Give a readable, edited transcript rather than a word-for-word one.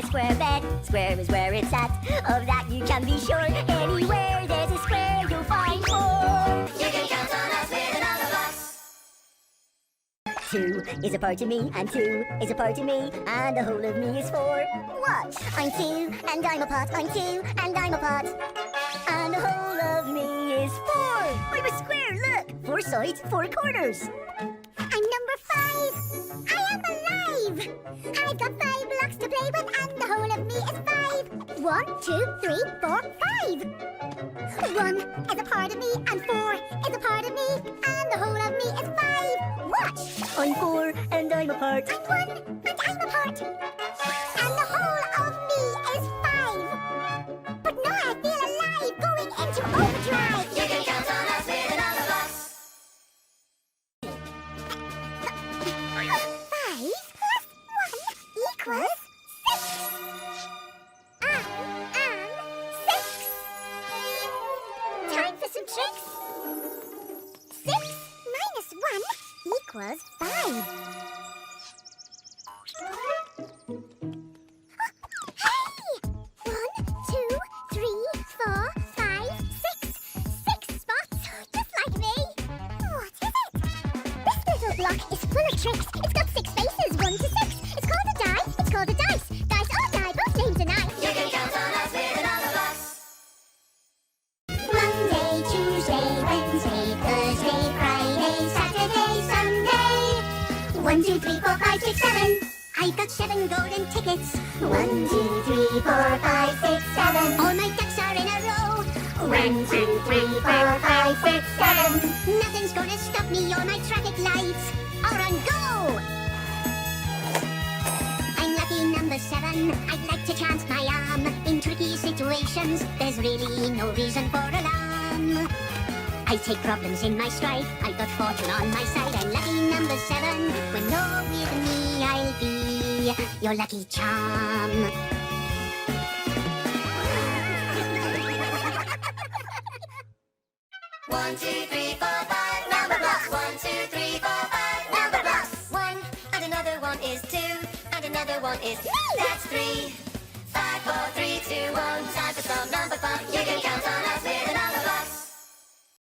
square bed. Square is where it's at. Of that you can be sure. Anywhere there's a square, you'll find 4. You can count on us with another box. 2 is a part of me, and 2 is a part of me, and the whole of me is 4. What? I'm 2, and I'm a part. I'm 2, and I'm a part, and the whole of me is 4. I'm a square, look! 4 sides, 4 corners. I'm number 5. I am alive. I've got 5 blocks to play with, and the whole of me is 5. 1, 2, 3, 4, 5. 1 is a part of me, and 4 is a part of me, and the whole of me is 5. Watch! I'm 4, and I'm a part. I'm 1, and I'm a part, and the whole of me is 5. But now I feel alive, going into overdrive. You can count on us with another box. 5 plus 1 equals 6. I am 6. Time for some tricks. 6 minus 1 equals 5. Hey! 1, 2, 3, 4, 5, 6. 6 spots, just like me. What is it? This little block is full of tricks. It's got 6 faces, 1 to 6. It's called a die. It's called a dice. Dice or die, both names are nice. You can count on us with another box. Monday, Tuesday, Wednesday, Thursday, Friday, Saturday, Sunday. 1, 2, 3, 4, 5, 6, 7. I've got 7 golden tickets. 1, 2, 3, 4, 5, 6, 7. All my ducks are in a row. 1, 2, 3, 4, 5, 6, 7. Nothing's gonna stop me. All my traffic lights are on go. I'm lucky number 7. I'd like to chance my arm. In tricky situations, there's really no reason for alarm. I take problems in my stride. I've got fortune on my side. I'm lucky number 7. When you're with me, I'll be your lucky charm. One, 2, 3, 4, 5. Number blocks. 1, 2, 3, 4, 5. Number blocks. 1 and another 1 is 2 and another 1 is 3. That's 3. 5, 4, 3, 2, 1. Time for some number fun. You can